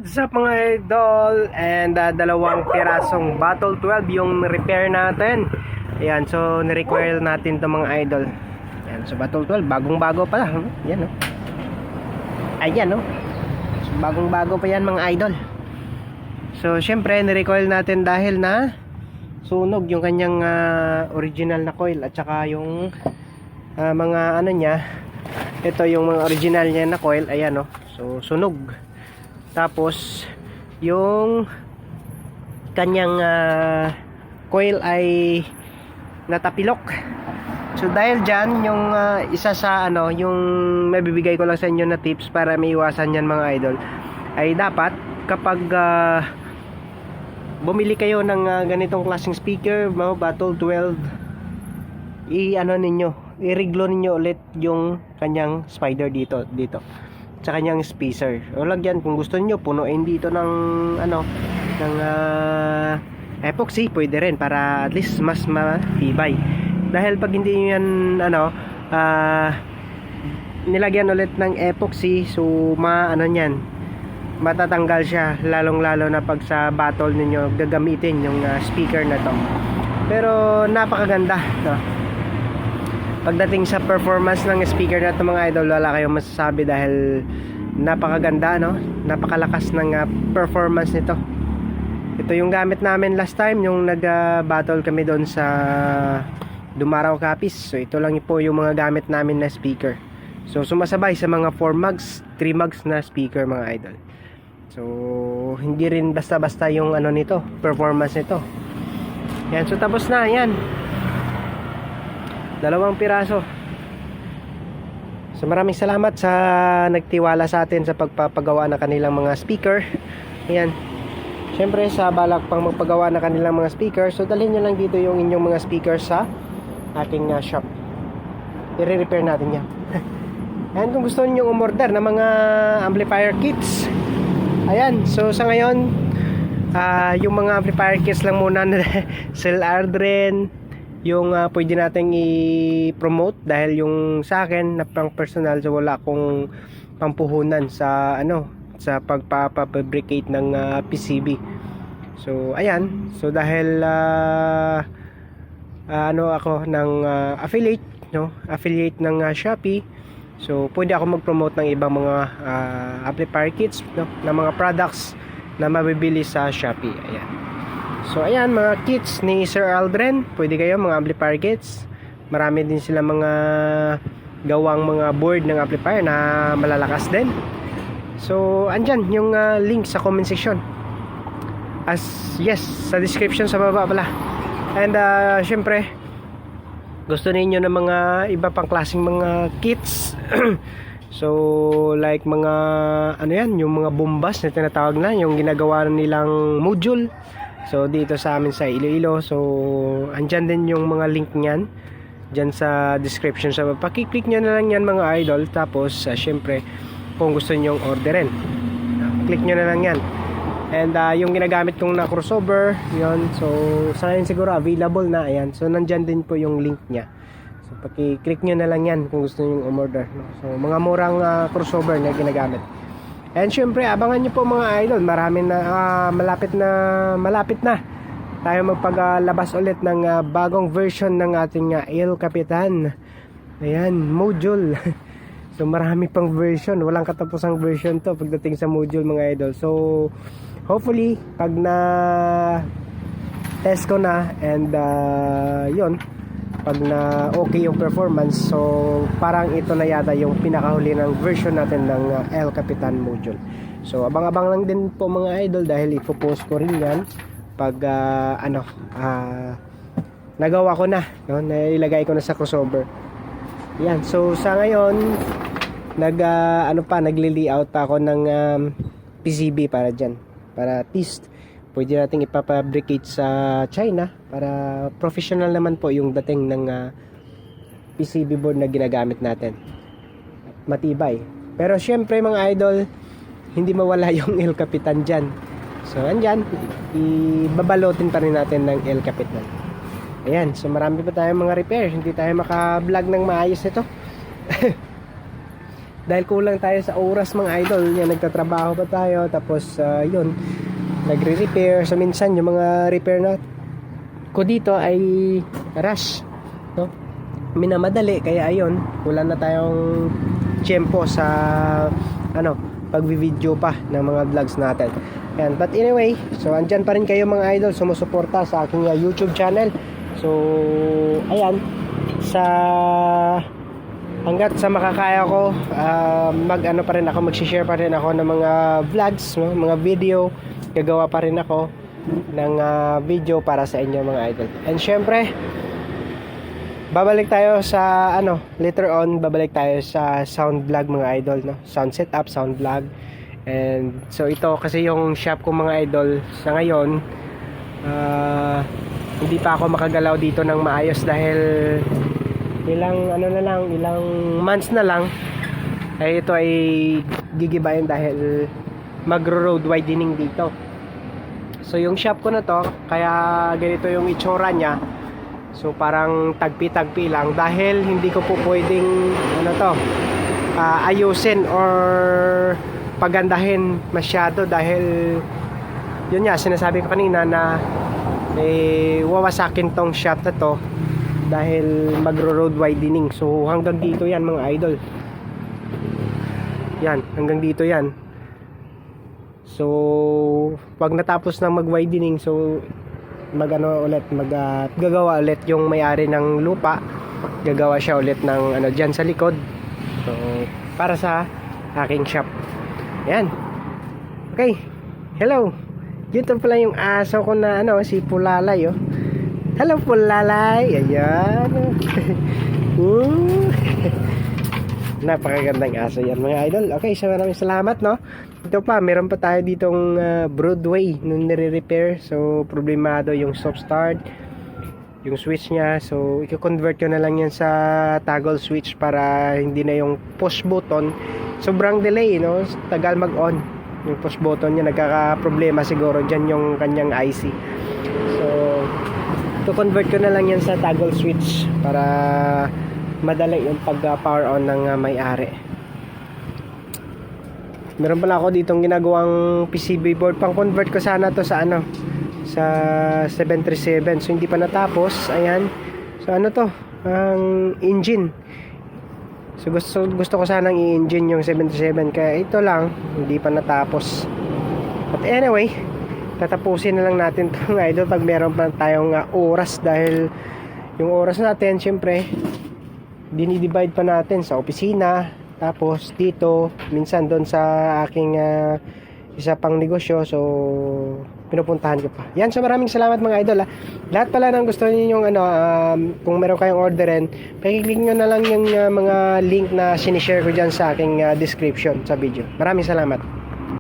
What's up mga idol? And dalawang pirasong Battle 12 yung repair natin. Ayan, so ni-require natin to mga idol. Ayan, so Battle 12, bagong bago pa lang. Ayan, no? Ayan, no? So, bagong bago pa yan mga idol. So syempre ni-recoil natin dahil na sunog yung kanyang original na coil. At saka yung mga ano niya. Ito yung mga original niya na coil. Ayan, no? So sunog. Tapos yung kanyang coil ay natapilok. So dahil dyan yung isa sa ano, yung mabibigay ko lang sa inyo na tips para maiwasan yan mga idol, ay dapat kapag bumili kayo ng ganitong klaseng speaker, mga Battle 12, i-ano ninyo, i-reglo ninyo ulit yung kanyang spider dito sa kanyang spacer. O lagyan kung gusto niyo punuin dito ng ano, ng epoxy, pwede rin para at least mas matibay. Dahil pag hindi niyo yan ano, nilagyan ulit ng epoxy, so ano niyan, matatanggal siya, lalong lalo na pag sa battle ninyo gagamitin yung speaker na to. Pero napakaganda, no? Pagdating sa performance ng speaker na ito mga idol, wala kayong masasabi dahil napakaganda, no? Napakalakas ng performance nito. Ito yung gamit namin last time yung nag-battle kami doon sa Dumaraw Capiz. So ito lang po yung mga gamit namin na speaker. So sumasabay sa mga 4 mugs, 3 mugs na speaker mga idol. So hindi rin basta-basta yung ano nito, performance nito. Yan, so tapos na, yan. Dalawang piraso. So maraming salamat sa nagtiwala sa atin sa pagpapagawa ng kanilang mga speaker. Ayan. Siyempre sa balak pang magpagawa ng kanilang mga speaker, so dalhin nyo lang dito yung inyong mga speaker sa ating shop. I-repair natin yan. And kung gusto niyo umorder ng mga amplifier kits, ayan. So sa ngayon, yung mga amplifier kits lang muna na Sir Aldrin yung pwede nating i-promote, dahil yung sa akin na pang personal, so wala akong pampuhunan sa ano, sa pagpapafabricate ng PCB. So ayan, so dahil ano ako ng affiliate, no, affiliate ng Shopee, so pwede ako mag-promote ng ibang mga amplifier kits, no, ng mga products na mabibili sa Shopee. Ayan. So ayan, mga kits ni Sir Aldrin, pwede kayo mga amplifier kits. Marami din sila mga gawang mga board ng amplifier na malalakas din. So andyan yung link sa comment section, yes, sa description sa baba pala. And syempre gusto niyo ng mga iba pang klaseng mga kits so like mga ano yan, yung mga bombas na tinatawag na, yung ginagawa nilang module. So dito sa amin sa Iloilo, so andyan din yung mga link niyan dyan sa description. So pakiclick nyo na lang yan mga idol. Tapos syempre kung gusto nyong orderin, click nyo na lang yan. And yung ginagamit kong na crossover, yun, so sa ngayon siguro available na. Ayan, so nandyan din po yung link nya. So pakiclick nyo na lang yan kung gusto nyong umorder, no? So mga murang crossover na ginagamit. And syempre abangan nyo po mga idol, marami na malapit na tayo magpaglabas ulit ng bagong version ng ating El Capitan. Ayan, module. So marami pang version, walang katapusang version to pagdating sa module mga idol. So hopefully pag na test ko na and yun, pag na okay yung performance, so parang ito na yata yung pinakahuli ng version natin ng El Capitan module. So abang-abang lang din po mga idol, dahil ipopost ko rin yan pag nagawa ko na, no? Nailagay ko na sa crossover. Yan, so sa ngayon nagli-layout pa ako ng PCB para dyan, para test pwede nating ipapabricate sa China para professional naman po yung dating ng PCB board na ginagamit natin, matibay. Pero syempre mga idol, hindi mawala yung El Capitan dyan. So andyan, ibabalotin pa rin natin ng El Capitan. Ayan, so marami pa tayong mga repair, hindi tayo maka-vlog ng maayos nito. dahil kulang tayo sa oras mga idol. Yan, nagtatrabaho pa tayo, tapos yun, nagre-repair. So minsan yung mga repair na ko dito ay rush, no? Minamadali, kaya ayun, wala na tayong tiyempo sa ano, pagvi-video pa ng mga vlogs natin. Yan. But anyway, so andyan pa rin kayo mga idol, sumusuporta sa aking YouTube channel. So ayan, sa hanggat sa makakaya ko, mag-ano pa rin ako, mag-share pa rin ako ng mga vlogs, no? Mga video, gagawa pa rin ako ng video para sa inyo mga idol. And syempre, babalik tayo sa ano, later on, babalik tayo sa sound vlog mga idol, no? Sound setup, sound vlog. And so ito kasi yung shop ko mga idol sa ngayon, hindi pa ako makagalaw dito ng maayos dahil ilang ano na lang, ilang months na lang ay ito ay gigibayan dahil magro-road widening dito. So yung shop ko na to, kaya ganito yung itsura niya. So parang tagpi-tagpi lang dahil hindi ko po pwedeng ano to, ayusin or pagandahin masyado dahil yun nga, sinasabi ko kanina na wawasakin tong shop na to dahil magro-road widening. So hanggang dito yan mga idol. Yan, hanggang dito yan. So pag natapos na mag-widening, so magano ulit, gagawa ulit yung may-ari ng lupa. Gagawa siya ulit ng ano diyan sa likod. So para sa aking shop. Yan. Okay. Hello. Dito pala yung aso ko na ano, si Pulalay, oh. Hello Pulalay. Ayan. Napakagandang aso yan mga idol. Okay, so maraming salamat, no. Ito pa, meron pa tayo ditong Broadway nung nire-repair. So problemado yung stop start, yung switch niya. So i-convert ko na lang yan sa toggle switch para hindi na yung push button. Sobrang delay, no. Tagal mag-on yung push button niya. Nagkaka-problema siguro dyan yung kanyang IC. So i-convert ko na lang yan sa toggle switch para madali yung pag-power on ng may-ari. Meron pala ako ditong ginagawang PCB board. Pang-convert ko sana to sa ano, sa 737. So hindi pa natapos. Ayan. So ano to? Ang engine. So gusto ko sanang i-engine yung 737. Kaya ito lang, hindi pa natapos. But anyway, tatapusin na lang natin to mga idol pag meron pa tayong oras. Dahil yung oras natin, syempre, dinidivide pa natin sa opisina, tapos dito, minsan doon sa aking isa pang negosyo. So pinupuntahan ko pa yan. So maraming salamat mga idol, ha. Lahat pala ng gusto niyo yung ano, kung meron kayong orderin, pakiclick nyo na lang yung mga link na sinishare ko dyan sa aking description sa video. Maraming salamat.